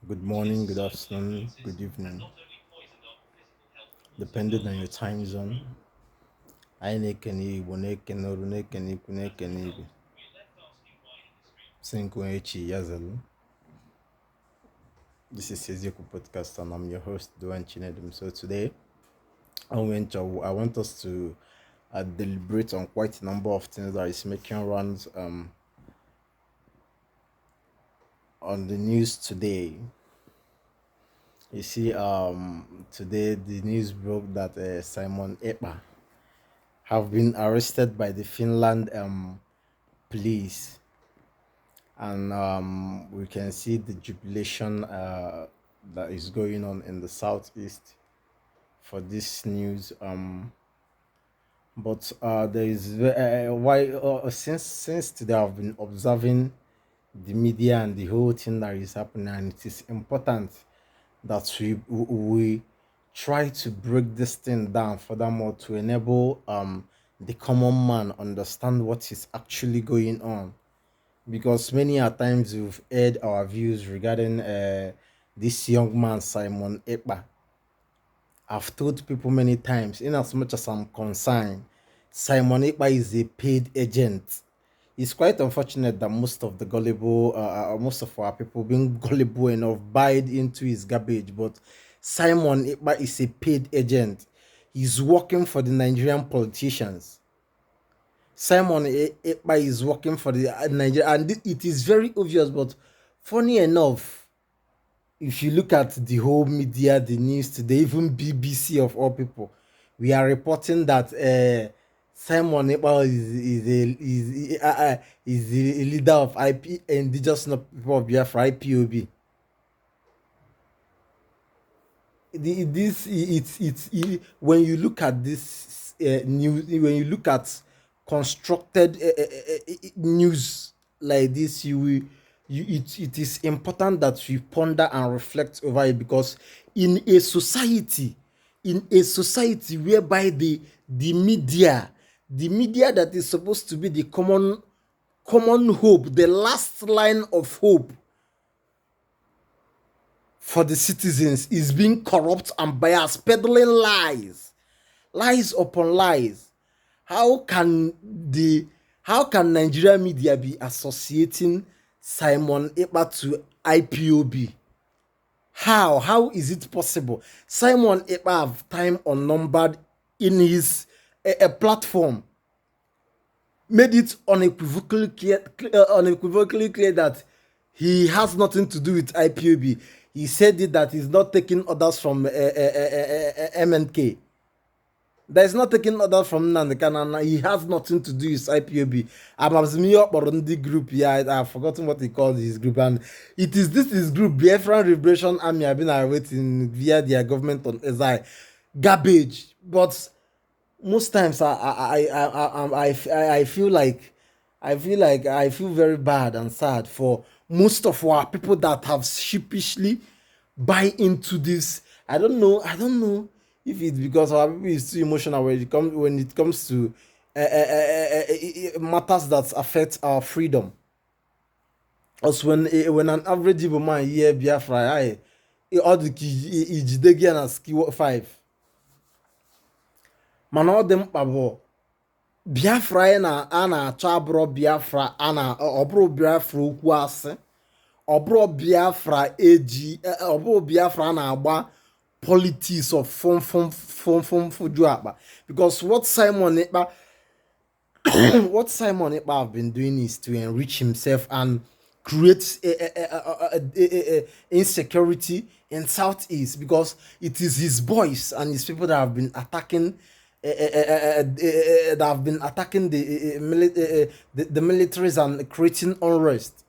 Good morning, good afternoon, good evening, depending on your time zone. I nekeni Igbo nekeni Oru nekeni Ikwu nekeni Ibe. Echi Yazelu. This is Ezeku Podcast and I'm your host, Chinedu'm. So today, I want us to deliberate on quite a number of things that is making rounds on the news today. You see, today the news broke that Simon Ekpa have been arrested by the Finland police, and we can see the jubilation that is going on in the southeast for this news. But there is why since today I've been observing the media and the whole thing that is happening, and it is important that we try to break this thing down furthermore to enable the common man understand what is actually going on, because many a times we've heard our views regarding this young man Simon Ekpa. I've told people many times, in as much as I'm concerned, Simon Ekpa is a paid agent. It's quite unfortunate that most of the gullible, most of our people being gullible enough buyed into his garbage. But Simon Ekpa is a paid agent. He's working for the Nigerian politicians. Simon Ekpa is working for the Nigeria, and it is very obvious. But funny enough, if you look at the whole media, the news today, even BBC of all people, we are reporting that Simon Ekpa is the leader of Indigenous People of Biafra, IPOB. When you look at this news, when you look at constructed news like this, it is important that we ponder and reflect over it, because in a society whereby the media that is supposed to be the common hope, the last line of hope for the citizens, is being corrupt and biased, peddling lies upon lies. How can Nigeria media be associating Simon Ekpa to IPOB? How is it possible? Simon Ekpa have time unnumbered in his platform, made it unequivocally clear that he has nothing to do with IPOB. He said it that he's not taking orders from MNK. There's not taking orders from Nandekan, he has nothing to do with IPOB. I'm the group, yeah, I've forgotten what he called his group, and this is group Biafran Liberation Army. I've been waiting via their government on SI garbage. But most times I feel like I feel very bad and sad for most of our people that have sheepishly buy into this. I don't know if it's because our people is too emotional when it comes to matters that affect our freedom. As when an average Igbo man hear Biafra, all the ijidegi na skill 5. Mana ọ dị mkpa bụ Biafra a na-achọ abụrụ Biafra ọ bụrụ Biafra okwu asị, ọ bụrụ Biafra ọ bụrụ Biafra a na-agba politics of fuju akpa. Because what Simon Ekpa have been doing is to enrich himself and create insecurity in Southeast, because it is his boys and his people that have been attacking the militaries and creating unrest,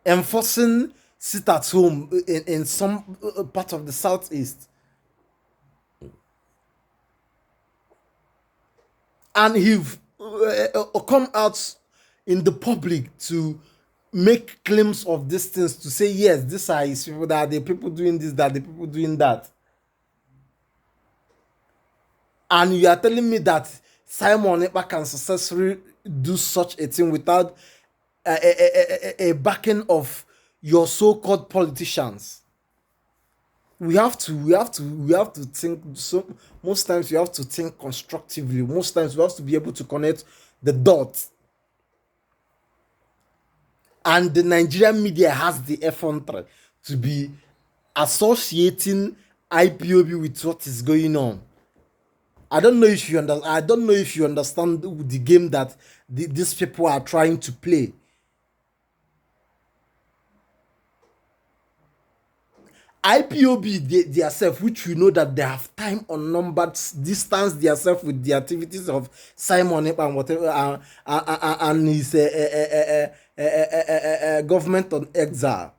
enforcing sit at home in some part of the Southeast. And he've come out in the public to make claims of these things, to say yes, these are his people, that are the people doing this, that are the people doing that. And you are telling me that Simon Ekpa can successfully do such a thing without a backing of your so-called politicians. We have to think. So most times we have to think constructively. Most times we have to be able to connect the dots. And the Nigerian media has the effrontery to be associating IPOB with what is going on. I don't know if you understand the game that these people are trying to play. IPOB themselves, which we know that they have time unnumbered, distance themselves with the activities of Simon Ekpa and whatever, and his government on exile.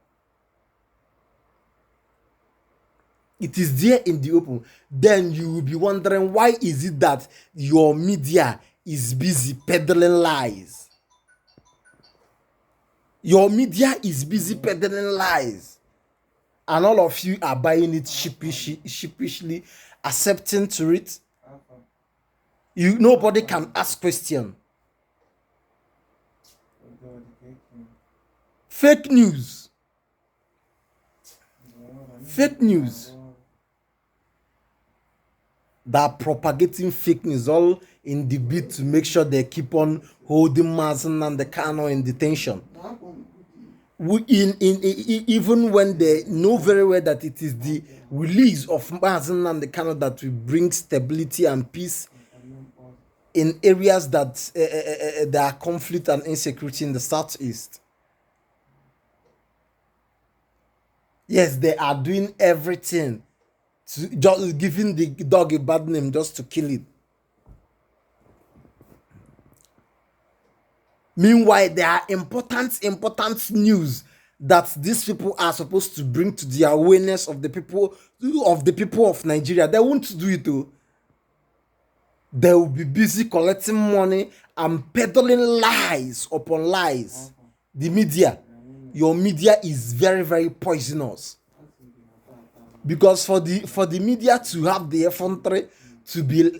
It is there in the open. Then you will be wondering, why is it that your media is busy peddling lies? Your media is busy peddling lies. And all of you are buying it sheepishly, accepting to it. Nobody can ask question. Fake news. Fake news. They are propagating fake news, all in the bid to make sure they keep on holding Mazen and the Kano in detention. Even when they know very well that it is the release of Mazen and the Kano that will bring stability and peace in areas that there are conflict and insecurity in the southeast. Yes, they are doing everything, just giving the dog a bad name just to kill it. Meanwhile, there are important news that these people are supposed to bring to the awareness of the people of Nigeria. They won't do it though. They will be busy collecting money and peddling lies upon lies. The media, your media is very, very poisonous. Because for the media to have the effrontery to be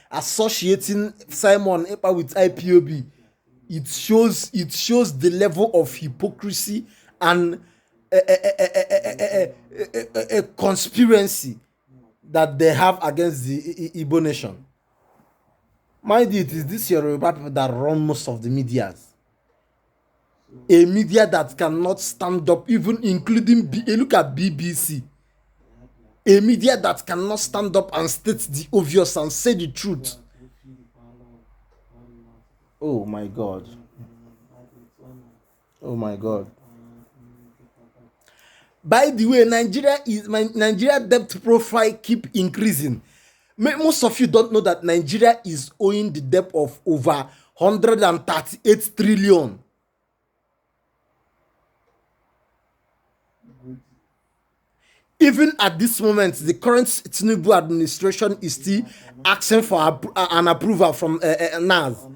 associating Simon Ekpa with IPOB, it shows the level of hypocrisy and a conspiracy that they have against the Igbo nation. Mind you, it is this Yoruba people that run most of the medias. A media that cannot stand up, even including look at BBC. A media that cannot stand up and state the obvious and say the truth. Oh my God. Oh my God. By the way, Nigeria debt profile keep increasing. Most of you don't know that Nigeria is owing the debt of over 138 trillion. Even at this moment, the current Chinedu'm administration is still asking for an approval from NAS.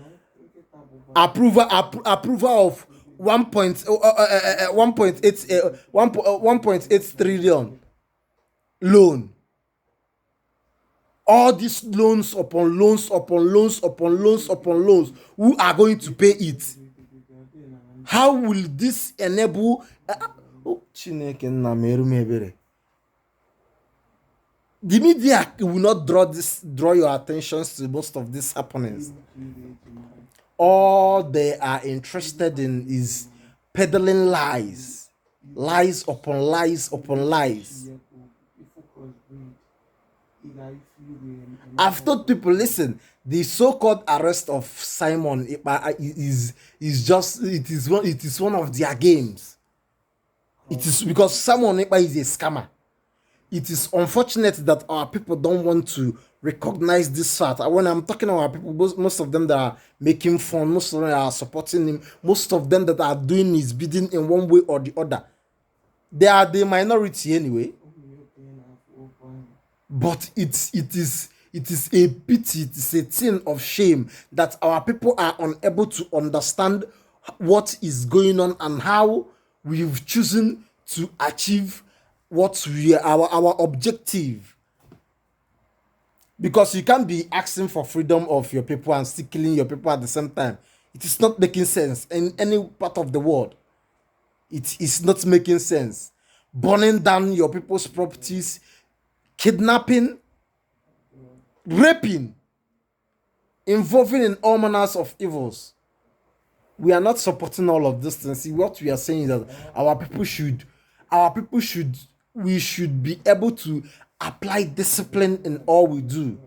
Approval of 1.8 trillion loan. All these loans upon loans upon loans upon loans upon loans. Who are going to pay it? How will this enable? The media will not draw your attentions to most of these happenings. All they are interested in is peddling lies, lies upon lies upon lies. I've told people, listen, the so-called arrest of Simon Ekpa is one of their games. It is because Simon Ekpa is a scammer. It is unfortunate that our people don't want to recognize this fact. When I'm talking about our people, most of them that are making fun, most of them that are supporting him, most of them that are doing his bidding in one way or the other, they are the minority anyway. But it is a pity, it is a thing of shame that our people are unable to understand what is going on and how we've chosen to achieve what our objective. Because you can't be asking for freedom of your people and still killing your people at the same time. It is not making sense in any part of the world. It is not making sense. Burning down your people's properties, kidnapping, raping, involving in all manners of evils. We are not supporting all of this things. See, what we are saying is that we should be able to apply discipline in all we do.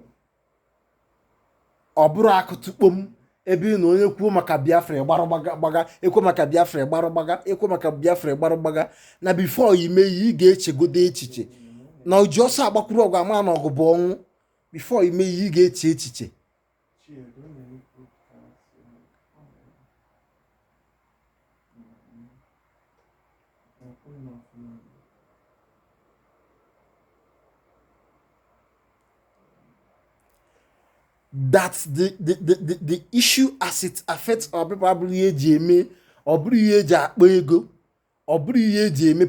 Ọbụrụ akụtụkpom ebe na onye kwuo maka Biafra gbarụgbaga ekwo maka Biafra gbarụgbaga ekwo maka Biafra gbarụgbaga na before ime ị ga-echegodo echiche na oji ọsọ agbakwuru ọgụ ama na ọgụ bụ ọnwụ before ime ị ga-eche echiche. That's the issue as it affects our people.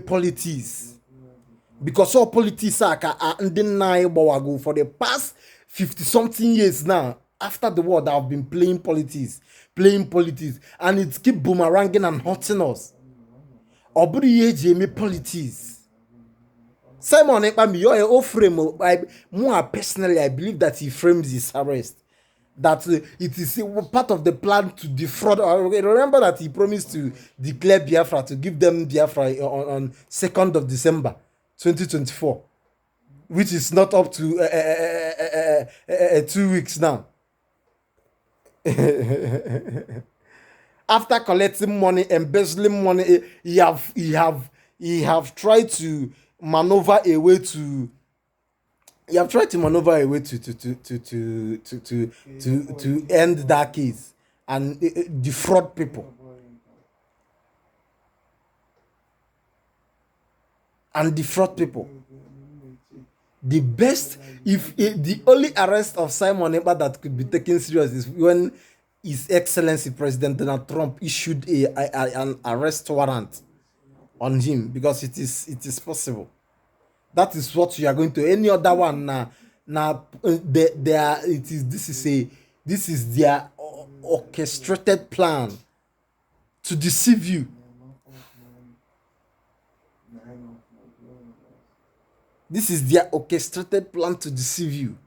Politics. Because all politics are for the past 50 something years now. After the war, they have been playing politics, and it keep boomeranging and hurting us. Politics. Simon Ekpa, your frame. More personally, I believe that he frames his arrest. That it is part of the plan to defraud. Remember that he promised to declare Biafra, to give them Biafra on 2nd of December 2024, which is not up to 2 weeks now. After collecting money, embezzling money, he have tried to maneuver a way to end that case and defraud people. The best, the only arrest of Simon Ekpa that could be taken serious is when His Excellency President Donald Trump issued an arrest warrant on him, because it is possible. That is what you are going to. Any other one this is their orchestrated plan to deceive you. This is their orchestrated plan to deceive you.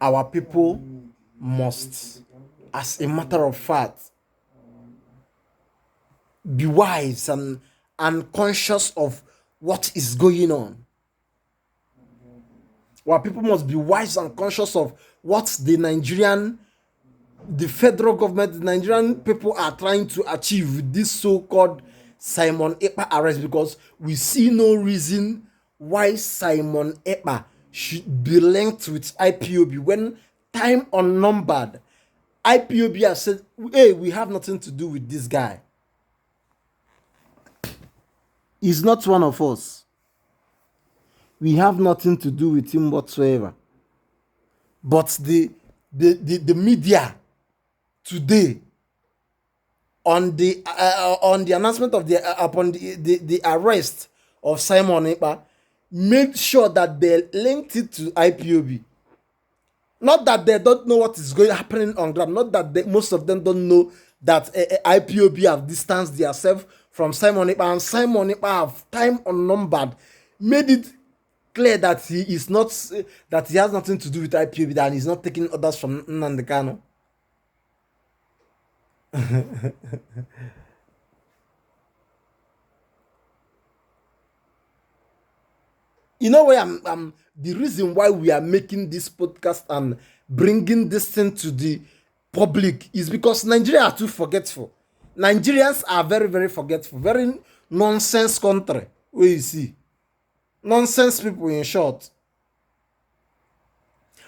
Our people must, as a matter of fact, be wise and conscious of what is going on. Our people must be wise and conscious of what the federal government, the Nigerian people are trying to achieve with this so-called Simon Ekpa arrest, because we see no reason why Simon Ekpa should be linked with IPOB when time unnumbered IPOB has said, hey, we have nothing to do with this guy. He's not one of us. We have nothing to do with him whatsoever. But the media today, on the announcement of upon the arrest of Simon Ekpa, made sure that they linked it to IPOB. Not that they don't know what is happening on ground. Not that most of them don't know that IPOB have distanced themselves from Simon Ekpa, and Simon Ekpa have time unnumbered made it clear that he is not, that he has nothing to do with IPOB, that he's not taking orders from Nnamdi Kanu. You know where I'm the reason why we are making this podcast and bringing this thing to the public is because Nigeria are too forgetful. Nigerians are very, very forgetful. Very nonsense country. Where you see nonsense people, in short.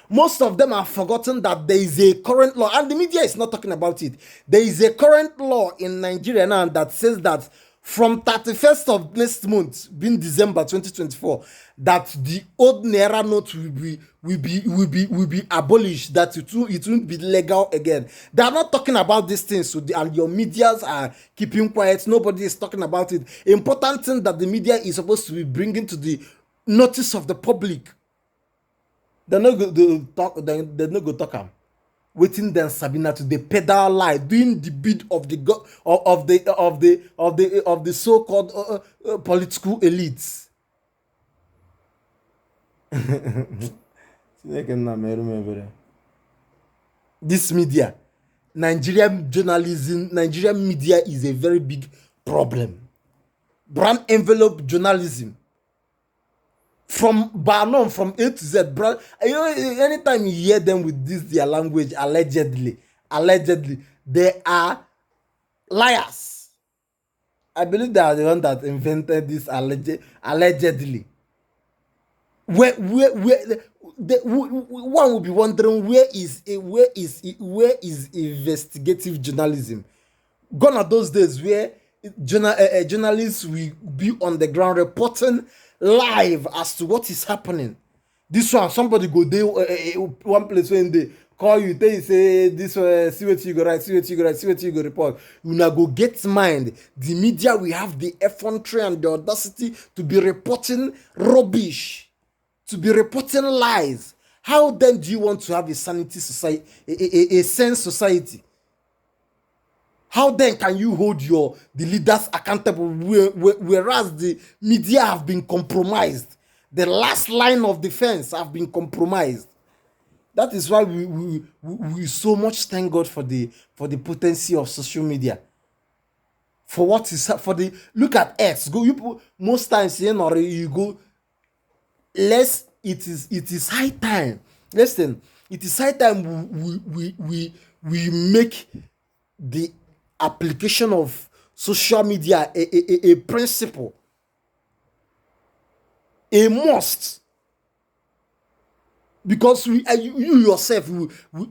Most of them have forgotten that there is a current law, and the media is not talking about it. There is a current law in Nigeria now that says that from 31st of next month, being December 2024, that the old Naira note will be abolished, that it won't be legal again. They are not talking about these things, so and your medias are keeping quiet. Nobody is talking about it. Important thing that the media is supposed to be bringing to the notice of the public. They no go talk. They no go talk. waiting then Sabina to the pedal lie, doing the bid of the of the so-called political elites. This media, Nigerian journalism, Nigerian media is a very big problem. Brand envelope journalism. From Barnum, from A to Z, brand. You know, anytime you hear them with this their language, allegedly, they are liars. I believe they are the one that invented this allegedly. Where one will be wondering where is investigative journalism? Gone are those days where journalists will be on the ground reporting live as to what is happening. This one, somebody go there one place when they call you, they say this see what you go write, see what you go write, see what you go report. You now go get mind. The media will have the effrontery and the audacity to be reporting rubbish, to be reporting lies. How then do you want to have a sanity society, a sense society? How then can you hold the leaders accountable whereas the media have been compromised? The last line of defense have been compromised. That is why we so much thank God for the potency of social media. For what is for the look at X. Go you most times you go. It is high time. Listen, it is high time we make the application of social media a principle, a must, because you yourself,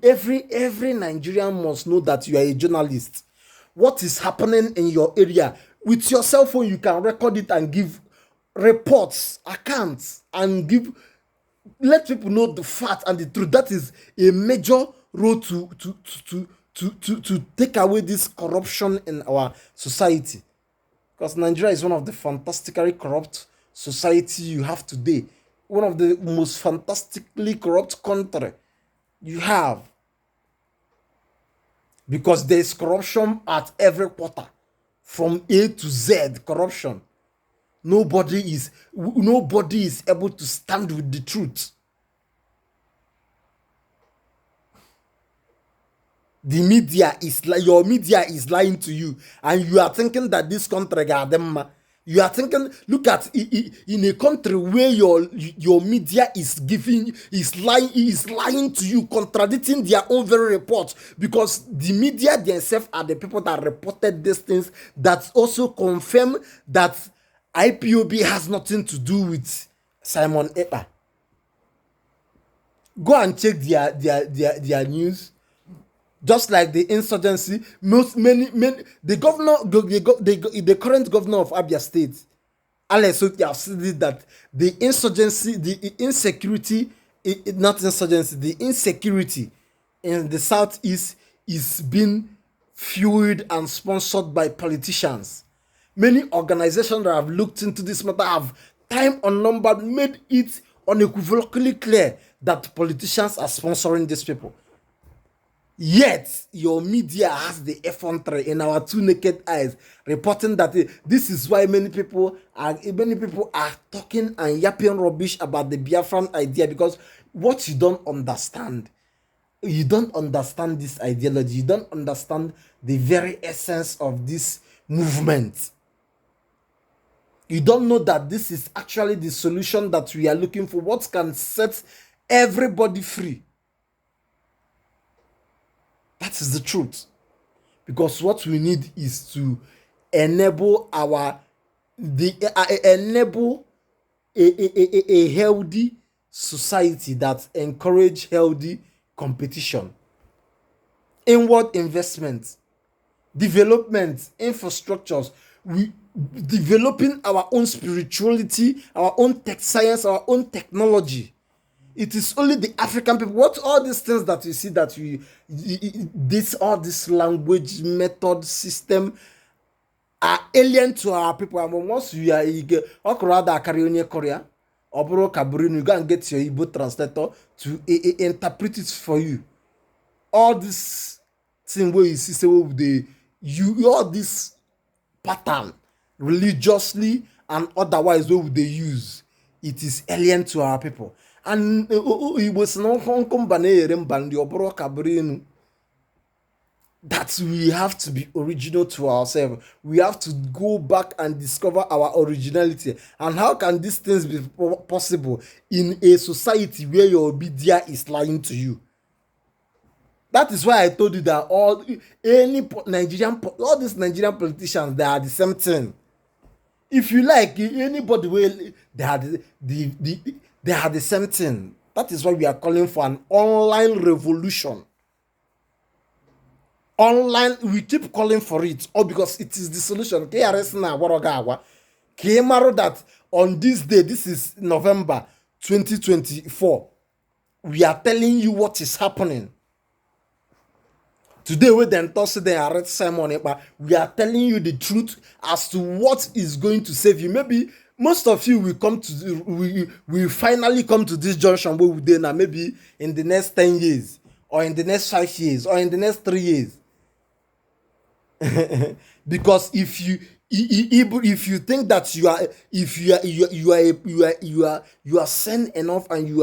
every Nigerian must know that you are a journalist. What is happening in your area with your cell phone, you can record it and give reports, accounts, and let people know the fact and the truth. That is a major role to take away this corruption in our society, because Nigeria is one of the fantastically corrupt society you have today, one of the most fantastically corrupt country you have, because there is corruption at every quarter, from A to Z corruption. Nobody is able to stand with the truth. The media is your media is lying to you, and you are thinking that this country got them. You are thinking, look at in a country where your media is lying to you, contradicting their own very reports, because the media themselves are the people that reported these things that also confirm that IPOB has nothing to do with Simon Ekpa. Go and check their news. Just like the insurgency, the current governor of Abia State, Alex Otti, have said that the insurgency, the insecurity, the insecurity in the southeast is being fueled and sponsored by politicians. Many organizations that have looked into this matter have time unnumbered made it unequivocally clear that politicians are sponsoring these people. Yet your media has the effrontery in our two naked eyes, reporting that this is why many people are talking and yapping rubbish about the Biafran idea, because what you don't understand this ideology, you don't understand the very essence of this movement. You don't know that this is actually the solution that we are looking for, what can set everybody free. That is the truth. Because what we need is to enable enable a healthy society that encourage healthy competition, inward investment, development, infrastructures, developing our own spirituality, our own tech science, our own technology. It is only the African people. What all these things that you see that all this language, method, system are alien to our people. And once you are Korea, or Kabrin, you go and get your Igbo translator to interpret it for you. all this thing where you see say wey dey you all this pattern religiously and otherwise wey we dey use, it is alien to our people. And igbo si na nkụ mba na-eyere mba ndị ọ bụrụ ka bụrụ enu. That we have to be original to ourselves. We have to go back and discover our originality. And how can these things be possible in a society where your media is lying to you? That is why I told you that all these Nigerian politicians, they are the same thing. If you like anybody will, they are they are the same thing. That is why we are calling for an online revolution. Online, we keep calling for it, or because it is the solution. KRS na Waragawa. Kemaro that on this day, this is November 2024, we are telling you what is happening. Today, we then toss the arrest Simon Ekpa. We are telling you the truth as to what is going to save you. Maybe most of you will come to we finally come to this junction where we now. Maybe in the next 10 years, or in the next 5 years, or in the next 3 years. Because if you think that you are sane enough and you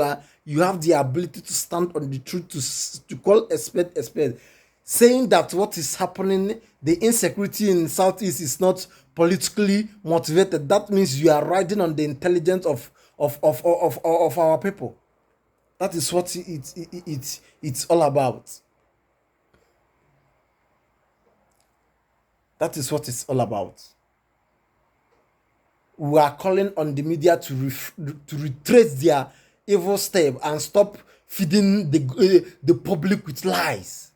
have the ability to stand on the truth, to call a spade, saying that what is happening, the insecurity in Southeast is not politically motivated, that means you are riding on the intelligence of our people. That is what it's all about. That is what it's all about. We are calling on the media to retrace their evil step and stop feeding the public with lies.